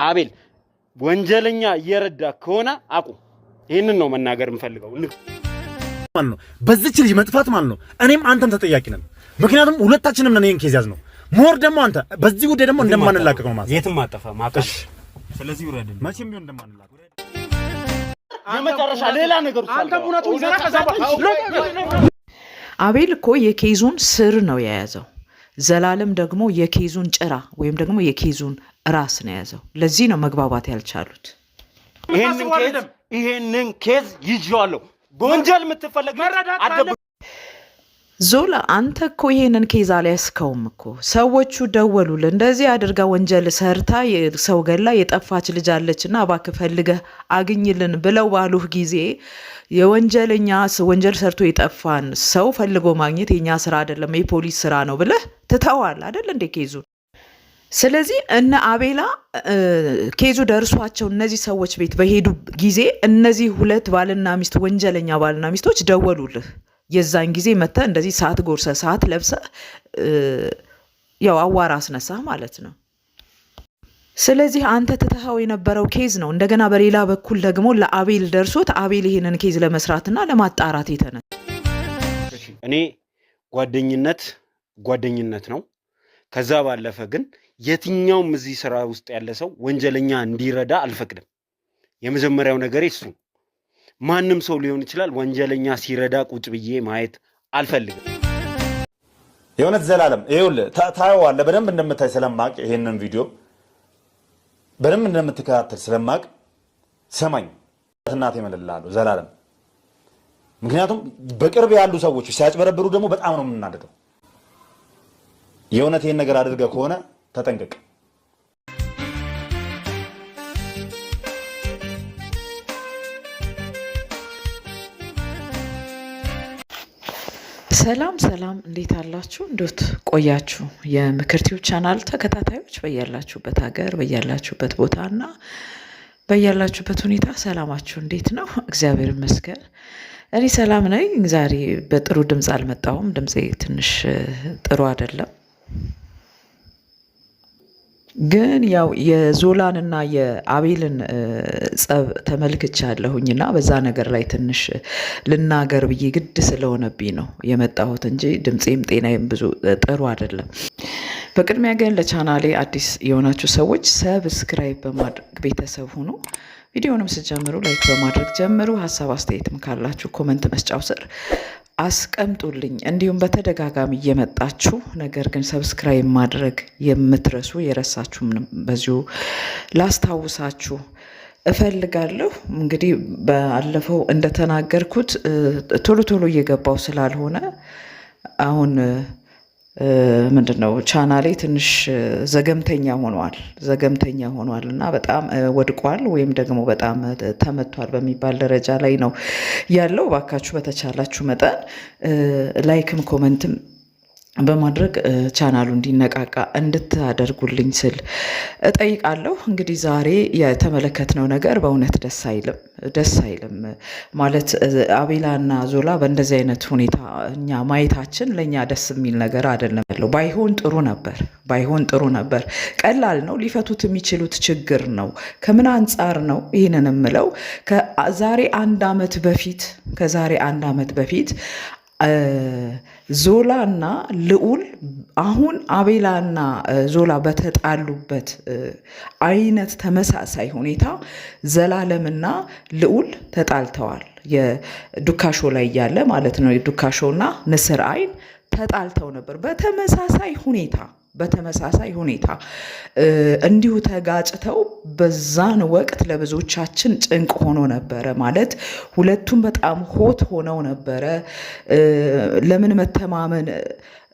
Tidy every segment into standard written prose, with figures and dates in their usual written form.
አቤል ወንጀለኛ እየረዳ ከሆነ አቁም። ይሄንን ነው መናገር የምፈልገው ማለት ነው። በዚች ልጅ መጥፋት ማለት ነው እኔም አንተም ተጠያቂ ነን። ምክንያቱም ሁለታችንም ነን ይሄን ኬዝ ያዝነው። ሞር ደግሞ አንተ በዚህ ጉዳይ ደግሞ እንደማንላቀቅ ነው ማለት የትም አጠፋ ማቀሽ። ስለዚህ ወረድን መቼም ቢሆን እንደማንላቀቅ የመጨረሻ ሌላ ነገር አንተ ቡናቱ ይዘራ ከዛባ አቤል እኮ የኬዙን ስር ነው የያዘው። ዘላለም ደግሞ የኬዙን ጭራ ወይም ደግሞ የኬዙን ራስ ነው የያዘው። ለዚህ ነው መግባባት ያልቻሉት። ይሄንን ኬዝ ይዤዋለሁ። በወንጀል የምትፈለግ አደብ ዞላ አንተ እኮ ይሄንን ኬዝ አልያዝከውም እኮ። ሰዎቹ ደወሉልህ እንደዚህ አድርጋ ወንጀል ሰርታ ሰው ገላ የጠፋች ልጅ አለችና እባክህ ፈልገህ አግኝልን ብለው ባሉህ ጊዜ የወንጀለኛ ወንጀል ሰርቶ የጠፋን ሰው ፈልጎ ማግኘት የኛ ስራ አይደለም የፖሊስ ስራ ነው ብለህ ትተዋል አይደል እንደ ኬዙ። ስለዚህ እነ አቤላ ኬዙ ደርሷቸው እነዚህ ሰዎች ቤት በሄዱ ጊዜ እነዚህ ሁለት ባልና ሚስት ወንጀለኛ ባልና ሚስቶች ደወሉልህ። የዛን ጊዜ መተ እንደዚህ ሰዓት ጎርሰ ሰዓት ለብሰ ያው አዋራ አስነሳ ማለት ነው። ስለዚህ አንተ ትተኸው የነበረው ኬዝ ነው እንደገና በሌላ በኩል ደግሞ ለአቤል ደርሶት አቤል ይሄንን ኬዝ ለመስራትና ለማጣራት የተነሳ እኔ ጓደኝነት ነው። ከዛ ባለፈ ግን የትኛውም እዚህ ስራ ውስጥ ያለ ሰው ወንጀለኛ እንዲረዳ አልፈቅድም። የመጀመሪያው ነገር እሱ ማንም ሰው ሊሆን ይችላል ወንጀለኛ ሲረዳ ቁጭ ብዬ ማየት አልፈልግም። የእውነት ዘላለም ይኸውልህ ታየዋለህ በደንብ እንደምታይ ስለማቅ ይሄንን ቪዲዮ በደንብ እንደምትከታተል ስለማቅ ሰማኝ እናቴ እምልልሃለሁ ዘላለም። ምክንያቱም በቅርብ ያሉ ሰዎች ሲያጭበረብሩ ደግሞ በጣም ነው የምናደደው። የእውነት ይሄን ነገር አድርገህ ከሆነ ተጠንቀቅ። ሰላም እንዴት አላችሁ? እንዴት ቆያችሁ? የምክር ቲዩብ ቻናል ተከታታዮች በያላችሁበት ሀገር በያላችሁበት ቦታና በያላችሁበት ሁኔታ ሰላማችሁ እንዴት ነው? እግዚአብሔር ይመስገን እኔ ሰላም ነኝ። ዛሬ በጥሩ ድምጽ አልመጣሁም። ድምጼ ትንሽ ጥሩ አይደለም። ግን ያው የዞላንና የአቤልን ጸብ ተመልክቻለሁኝና በዛ ነገር ላይ ትንሽ ልናገር ብዬ ግድ ስለሆነብኝ ነው የመጣሁት እንጂ ድምጼም ጤናዬም ብዙ ጥሩ አይደለም። በቅድሚያ ግን ለቻናሌ አዲስ የሆናችሁ ሰዎች ሰብስክራይብ በማድረግ ቤተሰብ ሁኑ። ቪዲዮንም ስጀምሩ ላይክ በማድረግ ጀምሩ። ሀሳብ አስተያየትም ካላችሁ ኮመንት መስጫው ስር አስቀምጡልኝ። እንዲሁም በተደጋጋሚ እየመጣችሁ ነገር ግን ሰብስክራይብ ማድረግ የምትረሱ የረሳችሁም በዚሁ ላስታውሳችሁ እፈልጋለሁ። እንግዲህ ባለፈው እንደተናገርኩት ቶሎ እየገባው ስላልሆነ አሁን ምንድነው ቻናሌ ትንሽ ዘገምተኛ ሆኗል እና በጣም ወድቋል ወይም ደግሞ በጣም ተመቷል በሚባል ደረጃ ላይ ነው ያለው። ባካችሁ በተቻላችሁ መጠን ላይክም ኮመንትም በማድረግ ቻናሉ እንዲነቃቃ እንድታደርጉልኝ ስል እጠይቃለሁ። እንግዲህ ዛሬ የተመለከትነው ነገር በእውነት ደስ አይልም ማለት አቤላና ዞላ በእንደዚህ አይነት ሁኔታ እኛ ማየታችን ለእኛ ደስ የሚል ነገር አይደለም ያለው። ባይሆን ጥሩ ነበር። ቀላል ነው፣ ሊፈቱት የሚችሉት ችግር ነው። ከምን አንጻር ነው ይህንን የምለው? ከዛሬ አንድ ዓመት በፊት ዞላና ልዑል አሁን አቤላና ዞላ በተጣሉበት አይነት ተመሳሳይ ሁኔታ ዘላለምና ልዑል ተጣልተዋል። የዱካሾ ላይ ያለ ማለት ነው። የዱካሾና ንስር አይን ተጣልተው ነበር በተመሳሳይ ሁኔታ እንዲሁ ተጋጭተው በዛን ወቅት ለብዙዎቻችን ጭንቅ ሆኖ ነበረ። ማለት ሁለቱም በጣም ሆት ሆነው ነበረ። ለምን መተማመን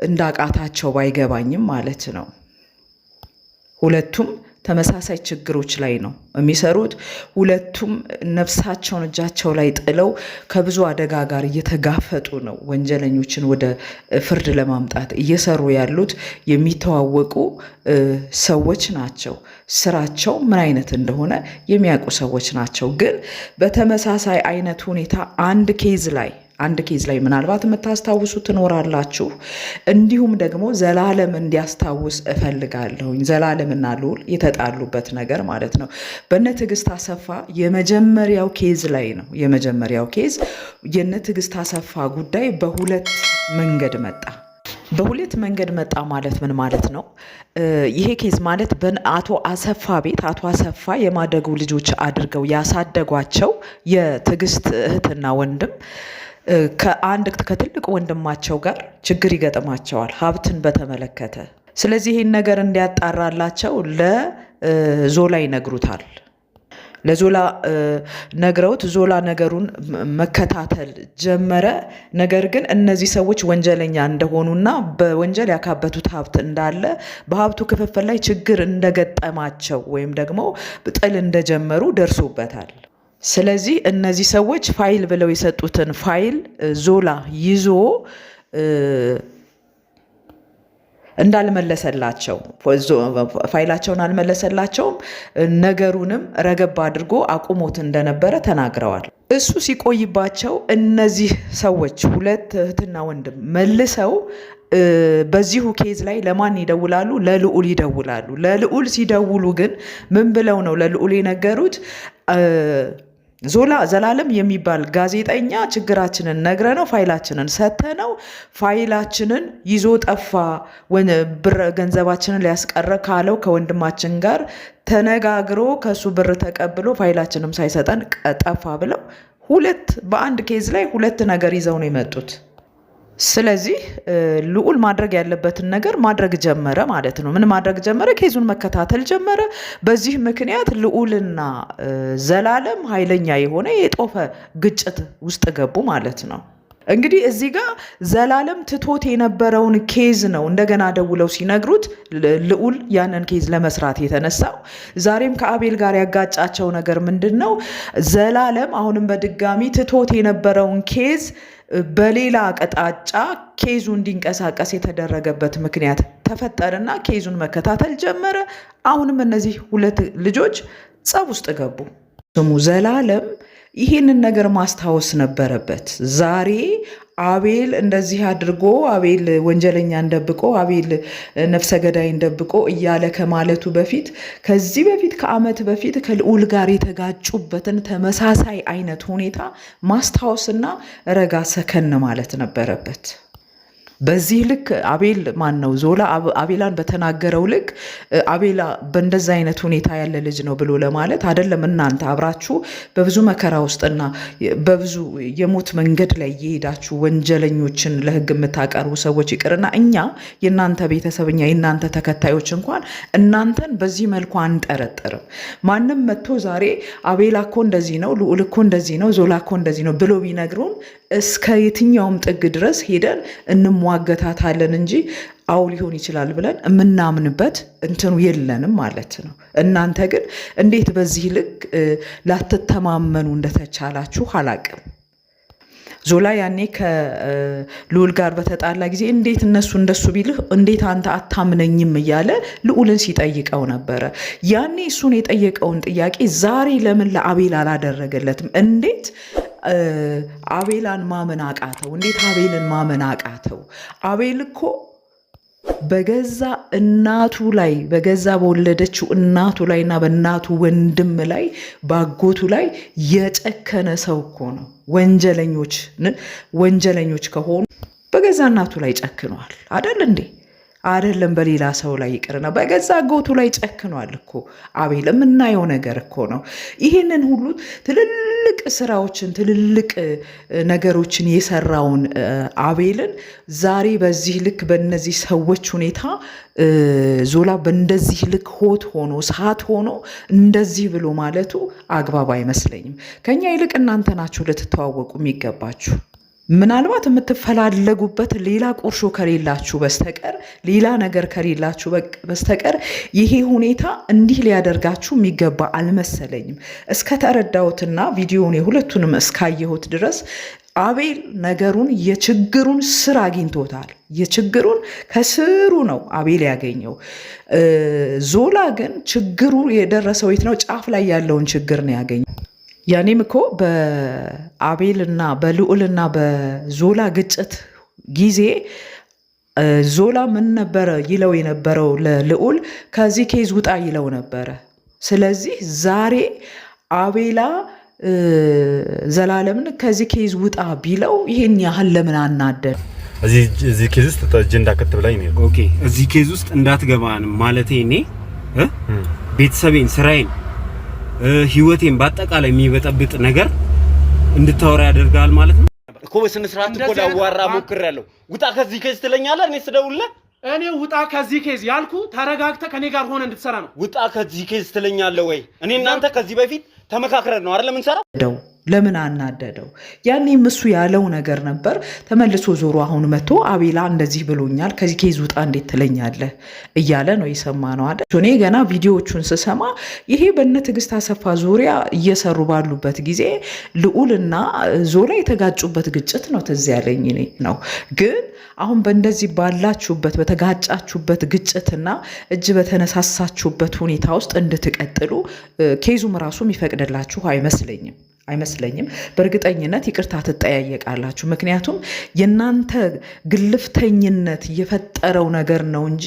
እንዳቃታቸው ባይገባኝም ማለት ነው። ሁለቱም ተመሳሳይ ችግሮች ላይ ነው የሚሰሩት። ሁለቱም ነፍሳቸውን እጃቸው ላይ ጥለው ከብዙ አደጋ ጋር እየተጋፈጡ ነው ወንጀለኞችን ወደ ፍርድ ለማምጣት እየሰሩ ያሉት። የሚተዋወቁ ሰዎች ናቸው። ስራቸው ምን አይነት እንደሆነ የሚያውቁ ሰዎች ናቸው። ግን በተመሳሳይ አይነት ሁኔታ አንድ አንድ ኬዝ ላይ ምናልባት የምታስታውሱ ትኖራላችሁ። እንዲሁም ደግሞ ዘላለም እንዲያስታውስ እፈልጋለሁኝ። ዘላለምና ልዑል የተጣሉበት ነገር ማለት ነው በእነ ትዕግስት አሰፋ የመጀመሪያው ኬዝ ላይ ነው። የመጀመሪያው ኬዝ የእነ ትዕግስት አሰፋ ጉዳይ በሁለት መንገድ መጣ። በሁለት መንገድ መጣ ማለት ምን ማለት ነው? ይሄ ኬዝ ማለት በአቶ አሰፋ ቤት አቶ አሰፋ የማደጉ ልጆች አድርገው ያሳደጓቸው የትዕግስት እህትና ወንድም ከትልቅ ወንድማቸው ጋር ችግር ይገጥማቸዋል ሀብትን በተመለከተ። ስለዚህ ይህን ነገር እንዲያጣራላቸው ለዞላ ይነግሩታል። ለዞላ ነግረውት ዞላ ነገሩን መከታተል ጀመረ። ነገር ግን እነዚህ ሰዎች ወንጀለኛ እንደሆኑና በወንጀል ያካበቱት ሀብት እንዳለ በሀብቱ ክፍፍል ላይ ችግር እንደገጠማቸው ወይም ደግሞ ጥል እንደጀመሩ ደርሶበታል። ስለዚህ እነዚህ ሰዎች ፋይል ብለው የሰጡትን ፋይል ዞላ ይዞ እንዳልመለሰላቸው ፋይላቸውን አልመለሰላቸውም። ነገሩንም ረገብ አድርጎ አቁሞት እንደነበረ ተናግረዋል። እሱ ሲቆይባቸው እነዚህ ሰዎች ሁለት እህትና ወንድም መልሰው በዚሁ ኬዝ ላይ ለማን ይደውላሉ? ለልዑል ይደውላሉ። ለልዑል ሲደውሉ ግን ምን ብለው ነው ለልዑል የነገሩት? ዘላለም የሚባል ጋዜጠኛ ችግራችንን ነግረነው ፋይላችንን ሰተነው ፋይላችንን ይዞ ጠፋ፣ ብር ገንዘባችንን ሊያስቀረ ካለው ከወንድማችን ጋር ተነጋግሮ ከሱ ብር ተቀብሎ ፋይላችንም ሳይሰጠን ጠፋ ብለው በአንድ ኬዝ ላይ ሁለት ነገር ይዘው ነው የመጡት። ስለዚህ ልዑል ማድረግ ያለበትን ነገር ማድረግ ጀመረ ማለት ነው። ምን ማድረግ ጀመረ? ኬዙን መከታተል ጀመረ። በዚህ ምክንያት ልዑልና ዘላለም ኃይለኛ የሆነ የጦፈ ግጭት ውስጥ ገቡ ማለት ነው። እንግዲህ እዚህ ጋር ዘላለም ትቶት የነበረውን ኬዝ ነው እንደገና ደውለው ሲነግሩት ልዑል ያንን ኬዝ ለመስራት የተነሳው። ዛሬም ከአቤል ጋር ያጋጫቸው ነገር ምንድን ነው? ዘላለም አሁንም በድጋሚ ትቶት የነበረውን ኬዝ በሌላ አቅጣጫ ኬዙ እንዲንቀሳቀስ የተደረገበት ምክንያት ተፈጠረና ኬዙን መከታተል ጀመረ። አሁንም እነዚህ ሁለት ልጆች ጸብ ውስጥ ገቡ። ስሙ ዘላለም ይህንን ነገር ማስታወስ ነበረበት። ዛሬ አቤል እንደዚህ አድርጎ አቤል ወንጀለኛን ደብቆ አቤል ነፍሰ ገዳይን ደብቆ እያለ ከማለቱ በፊት ከዚህ በፊት ከዓመት በፊት ከልዑል ጋር የተጋጩበትን ተመሳሳይ አይነት ሁኔታ ማስታወስና ረጋ ሰከን ማለት ነበረበት። በዚህ ልክ ዞላ አቤላን በተናገረው ልክ አቤላ በእንደዛ አይነት ሁኔታ ያለ ልጅ ነው ብሎ ለማለት አይደለም። እናንተ አብራችሁ በብዙ መከራ ውስጥና በብዙ የሞት መንገድ ላይ የሄዳችሁ ወንጀለኞችን ለሕግ የምታቀርቡ ሰዎች ይቅርና እኛ የእናንተ ቤተሰብ የእናንተ ተከታዮች እንኳን እናንተን በዚህ መልኩ አንጠረጥርም። ማንም መጥቶ ዛሬ አቤላ እኮ እንደዚህ ነው፣ ልዑል እኮ እንደዚህ ነው፣ ዞላ እኮ እንደዚህ ነው ብሎ ቢነግሩን እስከ የትኛውም ጥግ ድረስ ሄደን እንሟገታታለን እንጂ አው ሊሆን ይችላል ብለን የምናምንበት እንትኑ የለንም ማለት ነው። እናንተ ግን እንዴት በዚህ ልክ ላትተማመኑ እንደተቻላችሁ አላቅም። ዞላ ያኔ ከልዑል ጋር በተጣላ ጊዜ እንዴት እነሱ እንደሱ ቢልህ እንዴት አንተ አታምነኝም እያለ ልዑልን ሲጠይቀው ነበረ። ያኔ እሱን የጠየቀውን ጥያቄ ዛሬ ለምን ለአቤል አላደረገለትም? እንዴት አቤላን ማመን አቃተው? እንዴት አቤልን ማመን አቃተው? አቤል እኮ በገዛ እናቱ ላይ በገዛ በወለደችው እናቱ ላይ እና በእናቱ ወንድም ላይ ባጎቱ ላይ የጨከነ ሰው እኮ ነው። ወንጀለኞች ከሆኑ በገዛ እናቱ ላይ ጨክኗል አይደል እንዴ? አይደለም በሌላ ሰው ላይ ይቅርና በገዛ አጎቱ ላይ ጨክኗል እኮ አቤል። የምናየው ነገር እኮ ነው። ይህንን ሁሉ ትልልቅ ስራዎችን ትልልቅ ነገሮችን የሰራውን አቤልን ዛሬ በዚህ ልክ በእነዚህ ሰዎች ሁኔታ ዞላ በእንደዚህ ልክ ሆት ሆኖ ሰዓት ሆኖ እንደዚህ ብሎ ማለቱ አግባብ አይመስለኝም። ከኛ ይልቅ እናንተ ናችሁ ልትተዋወቁ የሚገባችሁ። ምናልባት የምትፈላለጉበት ሌላ ቁርሾ ከሌላችሁ በስተቀር ሌላ ነገር ከሌላችሁ በስተቀር ይሄ ሁኔታ እንዲህ ሊያደርጋችሁ የሚገባ አልመሰለኝም። እስከተረዳሁትና ቪዲዮውን የሁለቱንም እስካየሁት ድረስ አቤል ነገሩን የችግሩን ስር አግኝቶታል። የችግሩን ከስሩ ነው አቤል ያገኘው። ዞላ ግን ችግሩ የደረሰው የት ነው? ጫፍ ላይ ያለውን ችግር ነው ያገኘው። ያኔም እኮ በአቤልና በልዑልና በዞላ ግጭት ጊዜ ዞላ ምን ነበረ ይለው የነበረው ለልዑል ከዚህ ኬዝ ውጣ ይለው ነበረ። ስለዚህ ዛሬ አቤላ ዘላለምን ከዚህ ኬዝ ውጣ ቢለው ይሄን ያህል ለምን አናደድ? እዚህ ኬዝ ውስጥ እጅ እንዳከት ብላኝ ነው። ኦኬ እዚህ ኬዝ ውስጥ እንዳትገባ ማለቴ እኔ ቤተሰቤን፣ ስራዬን፣ ህይወቴን በአጠቃላይ የሚበጠብጥ ነገር እንድታወራ ያደርጋል ማለት ነው እኮ። በስነ ስርዓት እኮ ላዋራ ሞክሬያለሁ። ውጣ ከዚህ ኬዝ ትለኛለህ። እኔ ስደውልልህ እኔ ውጣ ከዚህ ኬዝ ያልኩ ተረጋግተህ ከኔ ጋር ሆነ እንድትሰራ ነው። ውጣ ከዚህ ኬዝ ትለኛለህ ወይ? እኔ እናንተ ከዚህ በፊት ተመካክረን ነው አይደል የምንሰራው? ለምን አናደደው? ያኔም እሱ ያለው ነገር ነበር። ተመልሶ ዞሮ አሁን መጥቶ አቤላ እንደዚህ ብሎኛል ከዚህ ኬዝ ውጣ እንዴት ትለኛለህ እያለ ነው የሰማነው አይደል? እኔ ገና ቪዲዮዎቹን ስሰማ ይሄ በእነ ትዕግስት አሰፋ ዙሪያ እየሰሩ ባሉበት ጊዜ ልዑልና ዞላ የተጋጩበት ግጭት ነው ትዝ ያለኝ እኔ ነው። ግን አሁን በእንደዚህ ባላችሁበት በተጋጫችሁበት ግጭትና እጅ በተነሳሳችሁበት ሁኔታ ውስጥ እንድትቀጥሉ ኬዙም ራሱ የሚፈቅድላችሁ አይመስለኝም። በእርግጠኝነት ይቅርታ ትጠያየቃላችሁ። ምክንያቱም የእናንተ ግልፍተኝነት የፈጠረው ነገር ነው እንጂ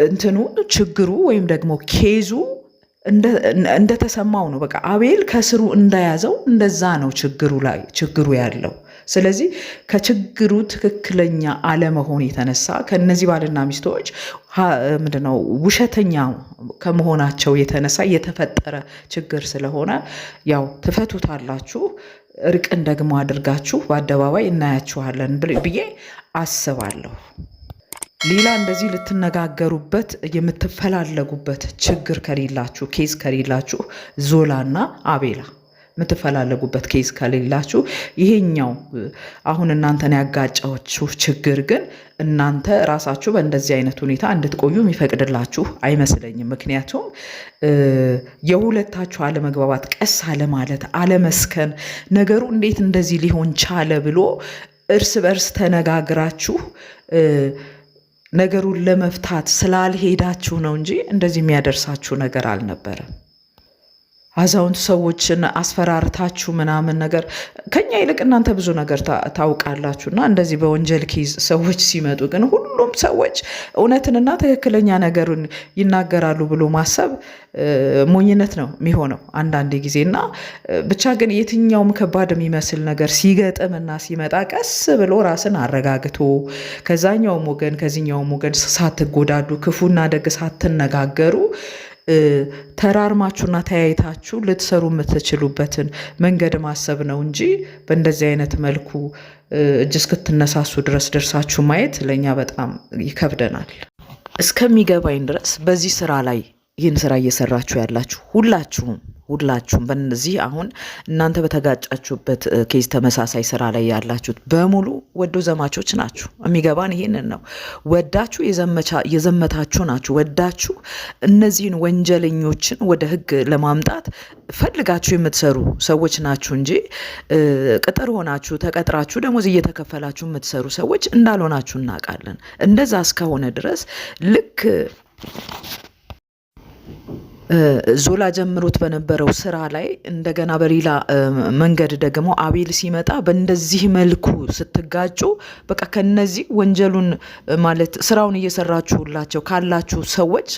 እንትኑ ችግሩ ወይም ደግሞ ኬዙ እንደተሰማው ነው። በቃ አቤል ከስሩ እንደያዘው እንደዛ ነው ችግሩ ያለው። ስለዚህ ከችግሩ ትክክለኛ አለመሆን የተነሳ ከነዚህ ባልና ሚስቶች ምንድነው ውሸተኛ ከመሆናቸው የተነሳ የተፈጠረ ችግር ስለሆነ ያው ትፈቱታላችሁ። እርቅን ደግሞ አድርጋችሁ በአደባባይ እናያችኋለን ብዬ አስባለሁ። ሌላ እንደዚህ ልትነጋገሩበት የምትፈላለጉበት ችግር ከሌላችሁ፣ ኬዝ ከሌላችሁ፣ ዞላና አቤላ የምትፈላለጉበት ኬዝ ከሌላችሁ፣ ይሄኛው አሁን እናንተን ያጋጫችሁ ችግር ግን እናንተ ራሳችሁ በእንደዚህ አይነት ሁኔታ እንድትቆዩ የሚፈቅድላችሁ አይመስለኝም። ምክንያቱም የሁለታችሁ አለመግባባት፣ ቀስ አለማለት፣ አለመስከን፣ ነገሩ እንዴት እንደዚህ ሊሆን ቻለ ብሎ እርስ በርስ ተነጋግራችሁ ነገሩን ለመፍታት ስላልሄዳችሁ ነው እንጂ እንደዚህ የሚያደርሳችሁ ነገር አልነበረም። አዛውንት ሰዎችን አስፈራርታችሁ ምናምን ነገር ከኛ ይልቅ እናንተ ብዙ ነገር ታውቃላችሁና እንደዚህ በወንጀል ኬዝ ሰዎች ሲመጡ ግን ሁሉም ሰዎች እውነትንና ትክክለኛ ነገሩን ይናገራሉ ብሎ ማሰብ ሞኝነት ነው የሚሆነው አንዳንድ ጊዜና ብቻ ግን የትኛውም ከባድ የሚመስል ነገር ሲገጥምና ሲመጣ ቀስ ብሎ ራስን አረጋግቶ ከዛኛውም ወገን ከዚህኛውም ወገን ሳትጎዳዱ ክፉና ደግ ሳትነጋገሩ ተራርማችሁና ተያይታችሁ ልትሰሩ የምትችሉበትን መንገድ ማሰብ ነው እንጂ በእንደዚህ አይነት መልኩ እጅ እስክትነሳሱ ድረስ ደርሳችሁ ማየት ለእኛ በጣም ይከብደናል። እስከሚገባኝ ድረስ በዚህ ስራ ላይ ይህን ስራ እየሰራችሁ ያላችሁ ሁላችሁም በእነዚህ አሁን እናንተ በተጋጫችሁበት ኬዝ ተመሳሳይ ስራ ላይ ያላችሁት በሙሉ ወዶ ዘማቾች ናችሁ። የሚገባን ይሄንን ነው። ወዳችሁ የዘመታችሁ ናችሁ። ወዳችሁ እነዚህን ወንጀለኞችን ወደ ህግ ለማምጣት ፈልጋችሁ የምትሰሩ ሰዎች ናችሁ እንጂ ቅጥር ሆናችሁ ተቀጥራችሁ ደሞዝ እየተከፈላችሁ የምትሰሩ ሰዎች እንዳልሆናችሁ እናውቃለን። እንደዛ እስከሆነ ድረስ ልክ ዞላ ጀምሮት በነበረው ስራ ላይ እንደገና በሌላ መንገድ ደግሞ አቤል ሲመጣ በእንደዚህ መልኩ ስትጋጩ በቃ ከነዚህ ወንጀሉን ማለት ስራውን እየሰራችሁላቸው ካላችሁ ሰዎች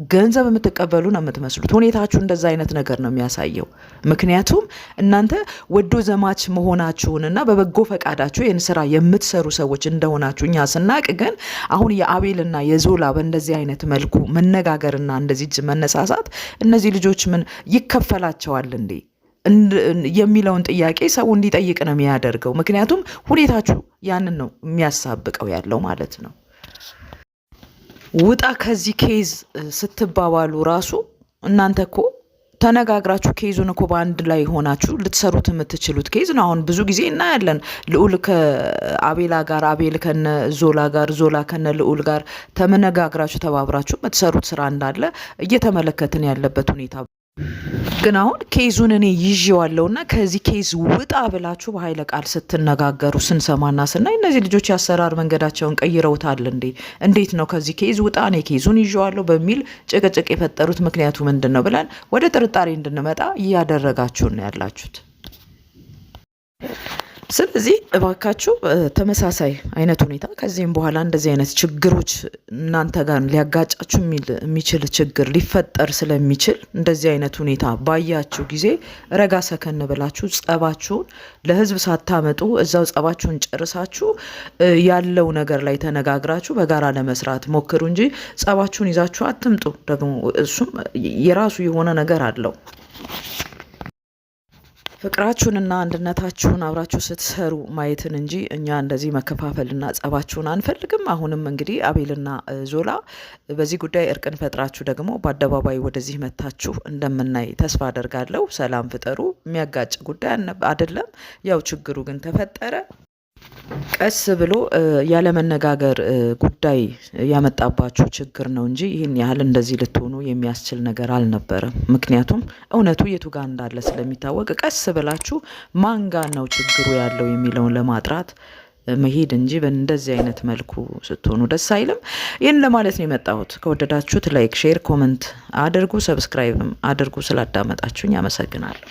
ገንዘብ የምትቀበሉ ነው የምትመስሉት። ሁኔታችሁ እንደዛ አይነት ነገር ነው የሚያሳየው። ምክንያቱም እናንተ ወዶ ዘማች መሆናችሁንና በበጎ ፈቃዳችሁ ይህን ስራ የምትሰሩ ሰዎች እንደሆናችሁ እኛ ስናቅ፣ ግን አሁን የአቤልና የዞላ በእንደዚህ አይነት መልኩ መነጋገርና እንደዚህ እጅ መነሳሳት እነዚህ ልጆች ምን ይከፈላቸዋል እንዴ የሚለውን ጥያቄ ሰው እንዲጠይቅ ነው የሚያደርገው። ምክንያቱም ሁኔታችሁ ያንን ነው የሚያሳብቀው ያለው ማለት ነው። ውጣ ከዚህ ኬዝ ስትባባሉ ራሱ እናንተ እኮ ተነጋግራችሁ ኬዙን እኮ በአንድ ላይ ሆናችሁ ልትሰሩት የምትችሉት ኬዝ ነው። አሁን ብዙ ጊዜ እናያለን ልዑል ከአቤላ ጋር፣ አቤል ከነ ዞላ ጋር፣ ዞላ ከነ ልዑል ጋር ተመነጋግራችሁ ተባብራችሁ የምትሰሩት ስራ እንዳለ እየተመለከትን ያለበት ሁኔታ ግን አሁን ኬዙን እኔ ይዤዋለሁና ከዚህ ኬዝ ውጣ ብላችሁ በኃይለ ቃል ስትነጋገሩ ስንሰማና ስናይ እነዚህ ልጆች የአሰራር መንገዳቸውን ቀይረውታል እንዴ? እንዴት ነው ከዚህ ኬዝ ውጣ እኔ ኬዙን ይዤዋለሁ በሚል ጭቅጭቅ የፈጠሩት ምክንያቱ ምንድን ነው ብለን ወደ ጥርጣሬ እንድንመጣ እያደረጋችሁን ነው ያላችሁት። ስለዚህ እባካችሁ ተመሳሳይ አይነት ሁኔታ ከዚህም በኋላ እንደዚህ አይነት ችግሮች እናንተ ጋር ሊያጋጫችሁ የሚችል ችግር ሊፈጠር ስለሚችል እንደዚህ አይነት ሁኔታ ባያችሁ ጊዜ ረጋ ሰከን ብላችሁ ጸባችሁን ለህዝብ ሳታመጡ እዛው ጸባችሁን ጨርሳችሁ ያለው ነገር ላይ ተነጋግራችሁ በጋራ ለመስራት ሞክሩ እንጂ ጸባችሁን ይዛችሁ አትምጡ። ደግሞ እሱም የራሱ የሆነ ነገር አለው። ፍቅራችሁንና አንድነታችሁን አብራችሁ ስትሰሩ ማየትን እንጂ እኛ እንደዚህ መከፋፈልና ጸባችሁን አንፈልግም። አሁንም እንግዲህ አቤልና ዞላ በዚህ ጉዳይ እርቅን ፈጥራችሁ ደግሞ በአደባባይ ወደዚህ መታችሁ እንደምናይ ተስፋ አደርጋለሁ። ሰላም ፍጠሩ። የሚያጋጭ ጉዳይ አይደለም። ያው ችግሩ ግን ተፈጠረ። ቀስ ብሎ ያለመነጋገር ጉዳይ ያመጣባችሁ ችግር ነው እንጂ ይህን ያህል እንደዚህ ልትሆኑ የሚያስችል ነገር አልነበረም። ምክንያቱም እውነቱ የቱ ጋር እንዳለ ስለሚታወቅ ቀስ ብላችሁ ማን ጋር ነው ችግሩ ያለው የሚለውን ለማጥራት መሄድ እንጂ በእንደዚህ አይነት መልኩ ስትሆኑ ደስ አይልም። ይህን ለማለት ነው የመጣሁት። ከወደዳችሁት ላይክ፣ ሼር፣ ኮመንት አድርጉ፣ ሰብስክራይብም አድርጉ። ስላዳመጣችሁኝ አመሰግናለሁ።